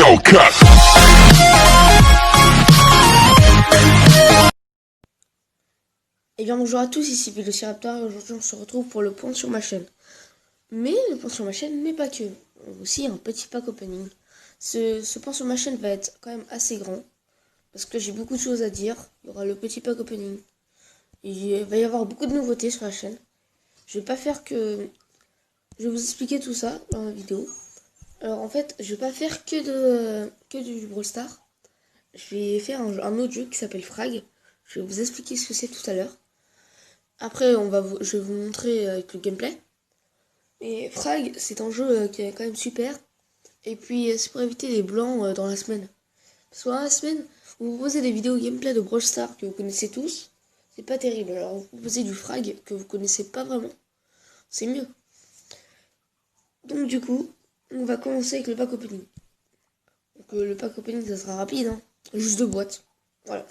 Hellcat. Et bien bonjour à tous, ici Vélociraptor et aujourd'hui on se retrouve pour le point sur ma chaîne. Mais le point sur ma chaîne n'est pas que, aussi un petit pack opening. Ce point sur ma chaîne va être quand même assez grand, parce que j'ai beaucoup de choses à dire. Il y aura le petit pack opening, il va y avoir beaucoup de nouveautés sur la chaîne. Je vais pas faire que... Je vais vous expliquer tout ça dans la vidéo. Alors en fait, je vais pas faire que du Brawl Stars. Je vais faire un autre jeu qui s'appelle Frag. Je vais vous expliquer ce que c'est tout à l'heure. Après, je vais vous montrer avec le gameplay. Et Frag, c'est un jeu qui est quand même super. Et puis, c'est pour éviter les blancs dans la semaine. Parce que dans la semaine, vous proposez des vidéos gameplay de Brawl Stars que vous connaissez tous. C'est pas terrible. Alors, vous proposez du Frag que vous connaissez pas vraiment. C'est mieux. Donc, du coup, on va commencer avec le pack opening. Donc, le pack opening, ça sera rapide. Hein. Juste 2 boîtes. Voilà.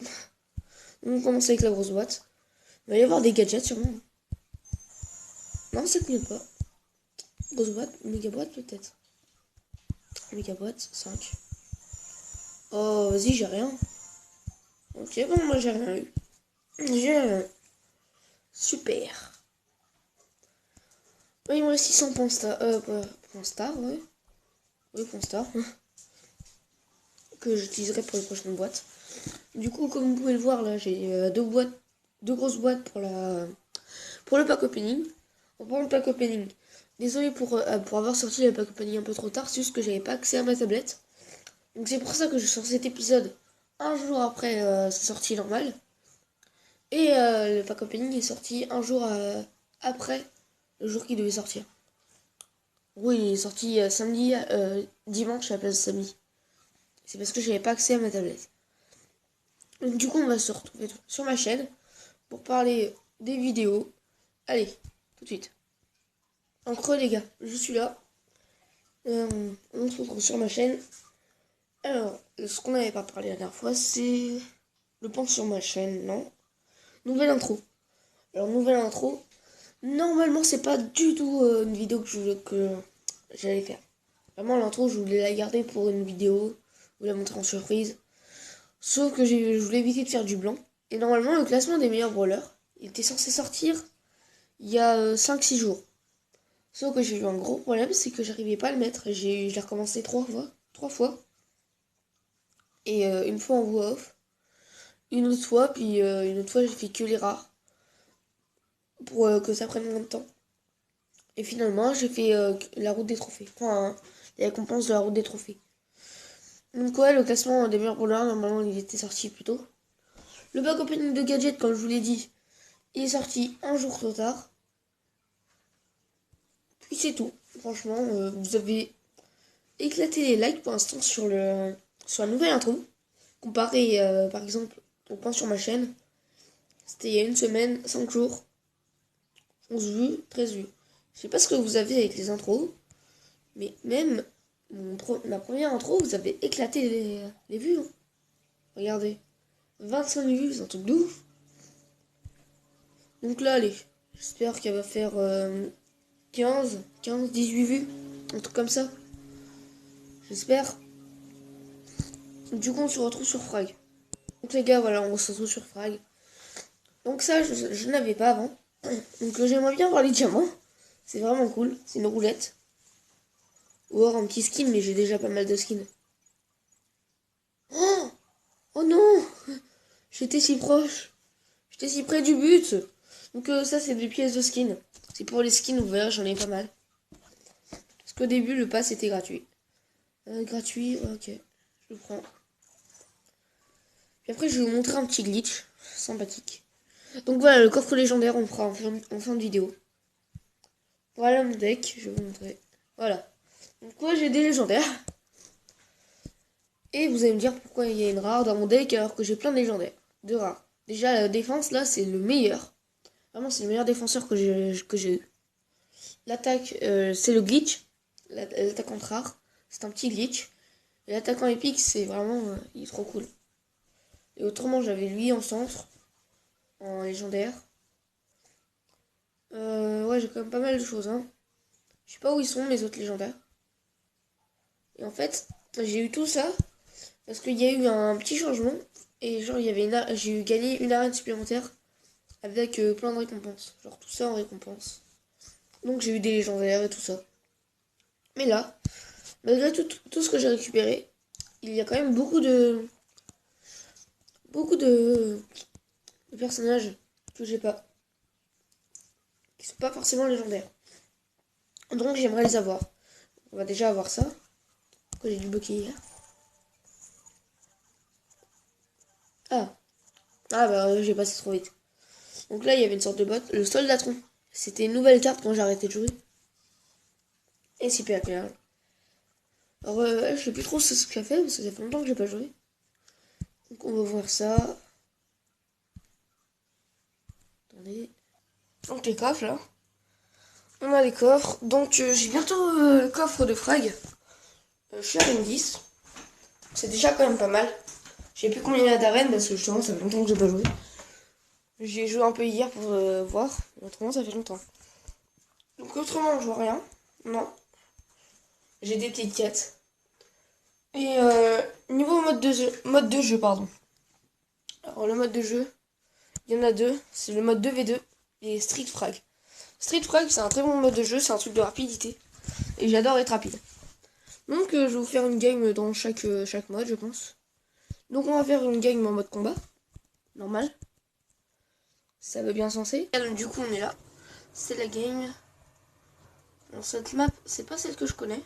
On commence avec la grosse boîte. Il va y avoir des gadgets sûrement. Non, ça clignote pas. Grosse boîte, méga boîte peut-être. Méga boîte, 5. Oh, vas-y, j'ai rien. Ok, bon, moi j'ai rien eu. J'ai rien eu. Super. Ouais, il me reste 600 points star. Points star, ouais. Oui, points star. Que j'utiliserai pour les prochaines boîtes. Du coup, comme vous pouvez le voir, là, j'ai deux grosses boîtes pour le pack opening. Pour le pack opening. Désolé pour avoir sorti le pack opening un peu trop tard, c'est juste que j'avais pas accès à ma tablette. Donc c'est pour ça que je sors cet épisode un jour après sa sortie normale. Et le pack opening est sorti un jour après le jour qu'il devait sortir. Oui, il est sorti dimanche à la place de samedi. C'est parce que j'avais pas accès à ma tablette. Donc du coup, on va se retrouver sur ma chaîne pour parler des vidéos. Allez, tout de suite. En creux, les gars, je suis là. On se retrouve sur ma chaîne. Alors, ce qu'on n'avait pas parlé la dernière fois, c'est le point sur ma chaîne, non? Nouvelle intro. Alors, nouvelle intro. Normalement, c'est pas du tout une vidéo que j'allais faire. Vraiment, l'intro, je voulais la garder pour une vidéo, ou la montrer en surprise. Sauf que je voulais éviter de faire du blanc. Et normalement, le classement des meilleurs brawlers, il était censé sortir il y a 5-6 jours. Sauf que j'ai eu un gros problème, c'est que j'arrivais pas à le mettre. Je l'ai recommencé 3 fois. Et une fois en voix off. Une autre fois, puis une autre fois, j'ai fait que les rares. Pour que ça prenne moins de temps. Et finalement, j'ai fait la route des trophées. Enfin, les récompenses de la route des trophées. Donc ouais, le classement des meilleurs brawlers, normalement, il était sorti plus tôt. Le pack opening de gadget, comme je vous l'ai dit, il est sorti un jour trop tard. Puis c'est tout. Franchement, vous avez éclaté les likes pour l'instant sur la nouvelle intro. Comparé, par exemple, au point sur ma chaîne. C'était il y a une semaine, 5 jours. 11 vues, 13 vues. Je sais pas ce que vous avez avec les intros. Mais même ma première intro, vous avez éclaté les vues. Hein. Regardez. 25 vues, c'est un truc de ouf. Donc là, allez. J'espère qu'elle va faire 15, 18 vues. Un truc comme ça. J'espère. Du coup, on se retrouve sur Frag. Donc les gars, voilà, on se retrouve sur Frag. Donc ça, je n'avais pas avant. Donc j'aimerais bien voir les diamants. C'est vraiment cool. C'est une roulette. Ou alors un petit skin, mais j'ai déjà pas mal de skins. Oh, oh non! J'étais si proche. J'étais si près du but. Donc ça, c'est des pièces de skin. C'est pour les skins, vous verrez, j'en ai pas mal. Parce qu'au début, le pass était gratuit. Gratuit, ok. Je le prends. Puis après, je vais vous montrer un petit glitch sympathique. Donc voilà, le coffre légendaire, on le fera en fin de vidéo. Voilà mon deck, je vais vous montrer. Voilà. Donc moi, j'ai des légendaires. Et vous allez me dire pourquoi il y a une rare dans mon deck alors que j'ai plein de légendaires. De rares. Déjà, la défense, là, c'est le meilleur. Vraiment, c'est le meilleur défenseur que j'ai eu. L'attaque, c'est le glitch. L'attaquant rare, c'est un petit glitch. Et l'attaquant épique, c'est vraiment... il est trop cool. Et autrement, j'avais lui en centre. En légendaire. Ouais, j'ai quand même pas mal de choses. Hein. Je sais pas où ils sont, mes autres légendaires. Et en fait, j'ai eu tout ça parce qu'il y a eu un petit changement. Et genre, il y avait j'ai eu gagné une arène supplémentaire avec plein de récompenses. Genre, tout ça en récompense. Donc, j'ai eu des légendaires et tout ça. Mais là, malgré tout ce que j'ai récupéré, il y a quand même beaucoup de personnages que j'ai pas. Qui sont pas forcément légendaires. Donc, j'aimerais les avoir. On va déjà avoir ça. Pourquoi j'ai dû bloquer hier? Ah. Ah bah, j'ai passé trop vite. Donc là, il y avait une sorte de bot. Le soldatron. C'était une nouvelle carte quand j'ai arrêté de jouer. Et super agréable. Alors, je sais plus trop ce que ça fait, parce que ça fait longtemps que j'ai pas joué. Donc on va voir ça. Attendez. Donc les coffres là. On a les coffres. Donc j'ai bientôt le coffre de frag. Je suis à N10. C'est déjà quand même pas mal. Je sais plus combien il y a d'arènes parce que justement ça fait longtemps que j'ai pas joué. J'ai joué un peu hier pour voir. Autrement ça fait longtemps. Donc autrement je vois rien. Non. J'ai des petites quêtes. Et niveau mode de jeu, pardon. Alors le mode de jeu, il y en a deux. C'est le mode 2v2 et Street Frag. Street Frag c'est un très bon mode de jeu, c'est un truc de rapidité. Et j'adore être rapide. Donc je vais vous faire une game dans chaque mode je pense. Donc on va faire une game en mode combat. Normal. Ça veut bien sensé. Et donc, du coup on est là. C'est la game. Alors cette map, c'est pas celle que je connais.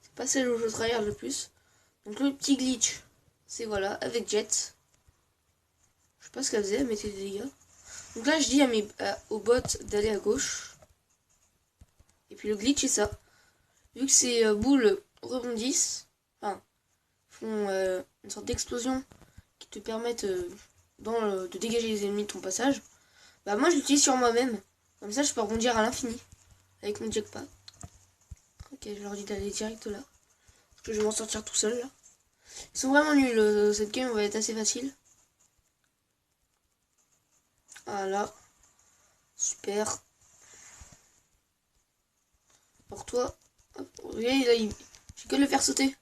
C'est pas celle où je tryhard le plus. Donc le petit glitch, c'est voilà, avec Jet. Je sais pas ce qu'elle faisait, elle mettait des dégâts. Donc là je dis aux bots d'aller à gauche. Et puis le glitch c'est ça. Vu que ces boules rebondissent, enfin, font une sorte d'explosion qui te permettent de dégager les ennemis de ton passage, bah moi je l'utilise sur moi-même. Comme ça je peux rebondir à l'infini avec mon jetpack. Ok, je leur dis d'aller direct là. Parce que je vais m'en sortir tout seul là. Ils sont vraiment nuls, cette game va être assez facile. Voilà. Super. Pour toi. Hop, regardez, là, j'ai que de le faire sauter.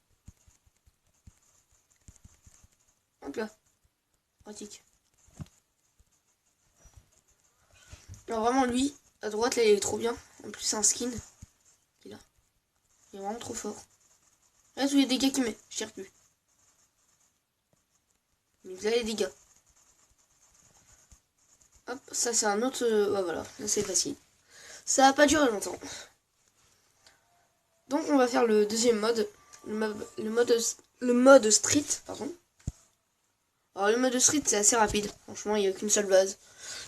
Hop là. Pratique. Alors vraiment lui, à droite là il est trop bien. En plus c'est un skin. Il est là. Il est vraiment trop fort. Regarde tous les dégâts qu'il met. Je tire plus. Mais vous avez les dégâts. Hop, ça c'est un autre... ouais, voilà, c'est facile. Ça va pas durer longtemps. Donc on va faire le deuxième mode. Le mode street, pardon. Alors le mode street c'est assez rapide. Franchement il n'y a qu'une seule base.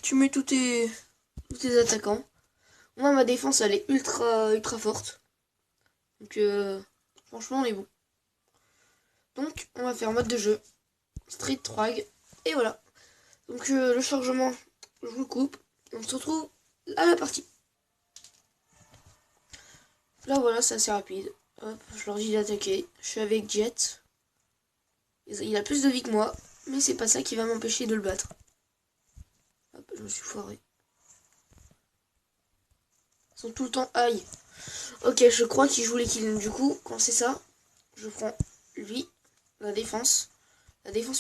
Tu mets tous tes attaquants. Moi ma défense elle est ultra forte. Donc franchement on est bon. Donc on va faire mode de jeu. Street Frag. Et voilà. Donc le chargement, je vous le coupe. On se retrouve à la partie. Là voilà, c'est assez rapide. Hop, je leur dis d'attaquer. Je suis avec Jet. Il a plus de vie que moi. Mais c'est pas ça qui va m'empêcher de le battre. Hop, je me suis foiré. Ils sont tout le temps aïe. Ok, je crois qu'il joue les kills. Du coup, quand c'est ça, je prends lui, la défense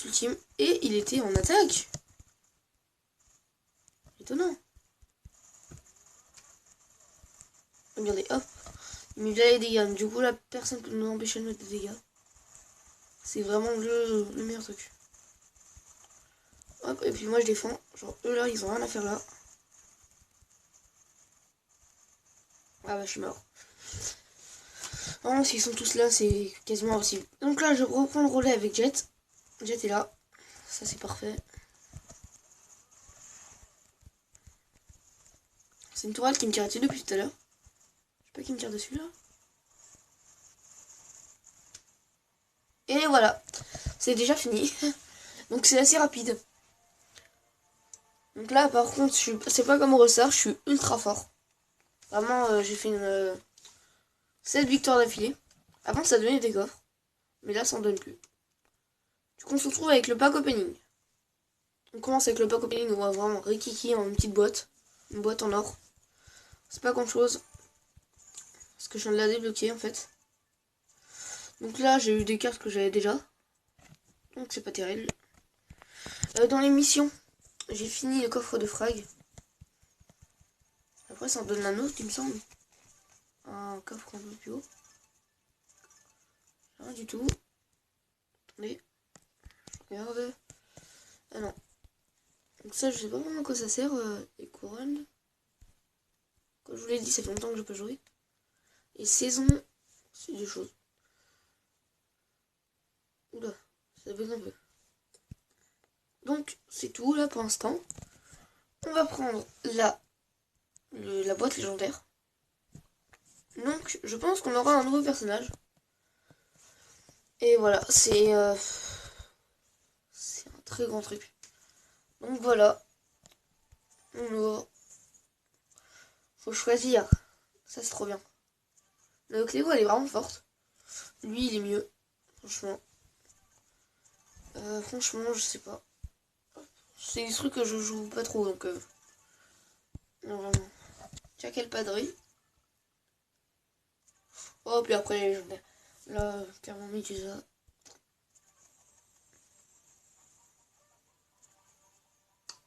ultime. Et il était en attaque. Étonnant. Regardez, hop. Il met déjà les dégâts. Du coup, la personne peut nous empêcher de mettre des dégâts. C'est vraiment le meilleur truc. Hop, et puis moi je défends. Genre, eux là, ils ont rien à faire là. Ah bah, je suis mort. Vraiment, s'ils sont tous là, c'est quasiment impossible. Donc là, je reprends le relais avec Jet. Jet est là. Ça, c'est parfait. C'est une tourelle qui me tire dessus depuis tout à l'heure. Je sais pas qui me tire dessus là. Et voilà. C'est déjà fini. Donc c'est assez rapide. Donc là, par contre, c'est pas comme au ressort, je suis ultra fort. Vraiment, j'ai fait une 7 victoires d'affilée. Avant, ça donnait des coffres. Mais là, ça en donne plus. Du coup, on se retrouve avec le pack opening. On commence avec le pack opening, on va vraiment rikiki en une petite boîte. Une boîte en or. C'est pas grand chose. Parce que je viens de la débloquer en fait. Donc là, j'ai eu des cartes que j'avais déjà. Donc c'est pas terrible. Dans les missions, j'ai fini le coffre de frag. Après, ça en donne un autre, il me semble. Un coffre un peu plus haut. Rien du tout. Attendez. Je regarde. Ah non. Donc ça, je sais pas vraiment à quoi ça sert, les couronnes. Comme je vous l'ai dit, ça fait longtemps que je peux jouer. Et saison, c'est des choses. Oula, ça bug un peu. Donc, c'est tout là pour l'instant. On va prendre la boîte légendaire. Donc, je pense qu'on aura un nouveau personnage. Et voilà, c'est un très grand truc. Donc voilà. On ouvre. Faut choisir. Ça, c'est trop bien. La Cléo, elle est vraiment forte. Lui, il est mieux. Franchement. Franchement, je sais pas. C'est des trucs que je joue pas trop, donc... non, vraiment. Tiens, quel padré. Oh, puis après, les légendaires. Là, clairement, mis tu ça.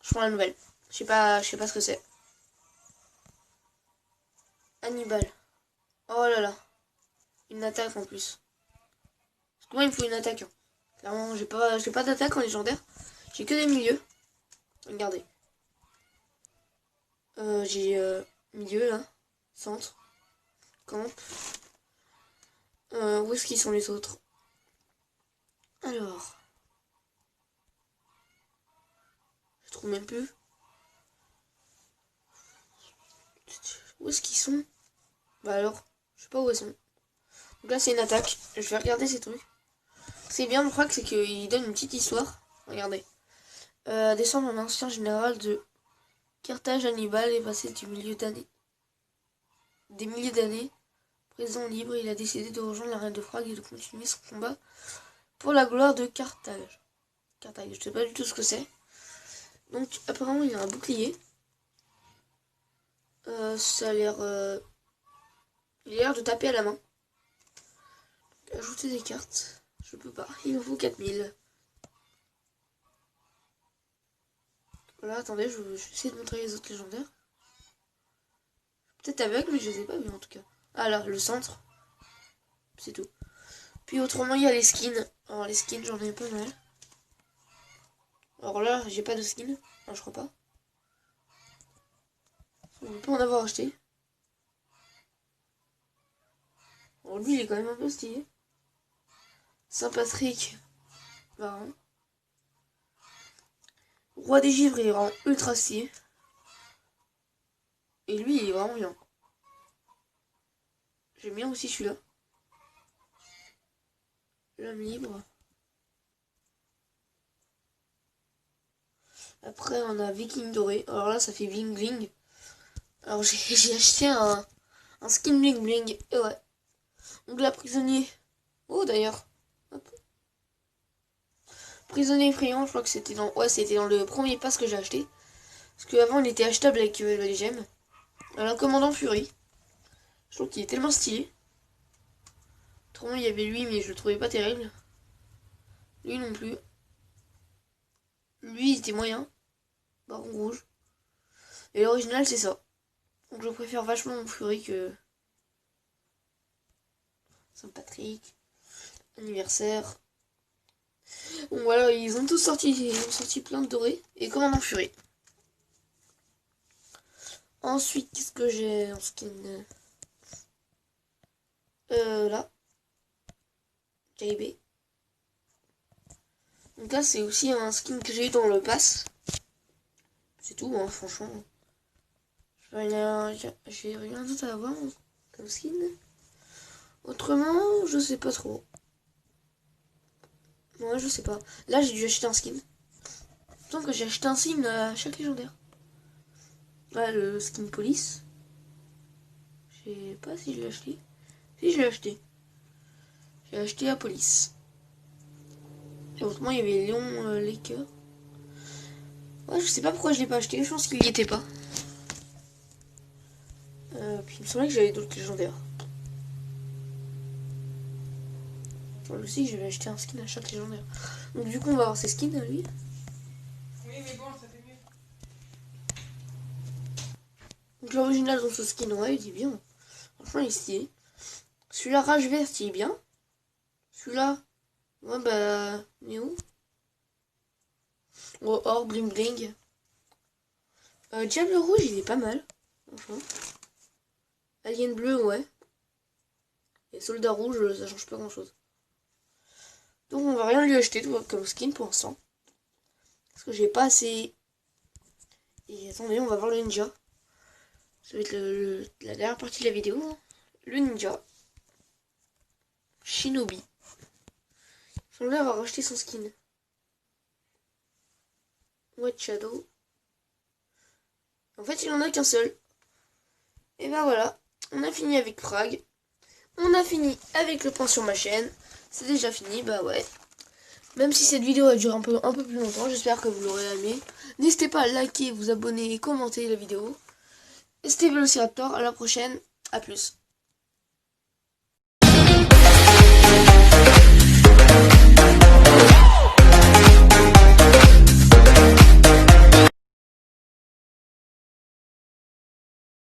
Je prends la nouvelle. Je sais pas ce que c'est. Hannibal. Oh là là. Une attaque en plus. Parce que moi, il me faut une attaque. Hein. Clairement, j'ai pas d'attaque en légendaire. J'ai que des milieux. Regardez. J'ai milieu là. Centre. Camp. Où est-ce qu'ils sont les autres? Alors. Je trouve même plus. Où est-ce qu'ils sont? Bah alors, je sais pas où ils sont. Donc là, c'est une attaque. Je vais regarder ces trucs. C'est bien, je crois que c'est qu'il donne une petite histoire. Regardez. Descendre en ancien général de Carthage, Hannibal est passé des milliers d'années. Présent libre, il a décidé de rejoindre la reine de Prague et de continuer son combat pour la gloire de Carthage. Carthage, je sais pas du tout ce que c'est. Donc apparemment il a un bouclier. Ça a l'air... il a l'air de taper à la main. Donc, ajouter des cartes. Je peux pas. Il en faut 4000. Voilà, attendez, je vais essayer de montrer les autres légendaires. Peut-être avec, mais je les ai pas vus en tout cas. Ah là, le centre. C'est tout. Puis autrement, il y a les skins. Alors les skins, j'en ai pas mal. Alors là, j'ai pas de skin. Non, je crois pas. On peut en avoir acheté. Alors lui, il est quand même un peu stylé. Saint-Patrick. Marrant. Roi des givres, il est vraiment ultra stylé. Et lui, il est vraiment bien. J'aime bien aussi celui-là. L'homme libre. Après, on a Viking doré. Alors là, ça fait bling bling. Alors j'ai acheté un skin bling bling. Et ouais. Donc là, prisonnier. Oh d'ailleurs. Prisonnier effrayant, je crois que c'était dans... Ouais, c'était dans le premier pass que j'ai acheté. Parce qu'avant, il était achetable avec les gemmes. Alors, commandant Fury. Je trouve qu'il est tellement stylé. Autrement, il y avait lui, mais je le trouvais pas terrible. Lui non plus. Lui, il était moyen. Baron rouge. Et l'original, c'est ça. Donc je préfère vachement mon Fury que... Saint-Patrick. Anniversaire. Bon voilà, ils ont tous sorti. Ils ont sorti plein de dorés. Et commandant Fury. Ensuite, qu'est-ce que j'ai en skin? Là. JB. Donc là, c'est aussi un skin que j'ai eu dans le pass. C'est tout, hein, franchement. J'ai rien d'autre à avoir comme skin. Autrement, je sais pas trop. Ouais, je sais pas. Là, j'ai dû acheter un skin. Tant que j'ai acheté un skin à chaque légendaire. Là, le skin police. Je sais pas si je l'ai acheté. Si, je l'ai acheté. J'ai acheté la police. Et autrement, il y avait Léon Laker. Ouais, je sais pas pourquoi je l'ai pas acheté. Je pense qu'il y était pas. Puis il me semblait que j'avais d'autres légendaires. Moi aussi, je vais acheter un skin à chaque légendaire. Donc du coup, on va avoir ses skins à lui. Oui, mais bon, ça fait mieux. Donc l'original dans ce skin, ouais, il est bien. Franchement, il est stylé. Celui-là, rage verte, il est bien. Celui-là, ouais, bah, il est où? Oh, or, bling bling. Diable rouge, il est pas mal. Franchement. Alien bleu, ouais. Et soldat rouge, ça change pas grand chose. Donc on va rien lui acheter comme skin pour l'instant. Parce que j'ai pas assez. Et attendez, on va voir le ninja. Ça va être la dernière partie de la vidéo. Hein. Le ninja. Shinobi. On va racheter son skin. White Shadow. En fait, il en a qu'un seul. Et ben voilà. On a fini avec Frag. On a fini avec le point sur ma chaîne. C'est déjà fini, bah ouais. Même si cette vidéo a duré un peu plus longtemps, j'espère que vous l'aurez aimé. N'hésitez pas à liker, vous abonner et commenter la vidéo. Et c'était Velociraptor, à la prochaine, à plus.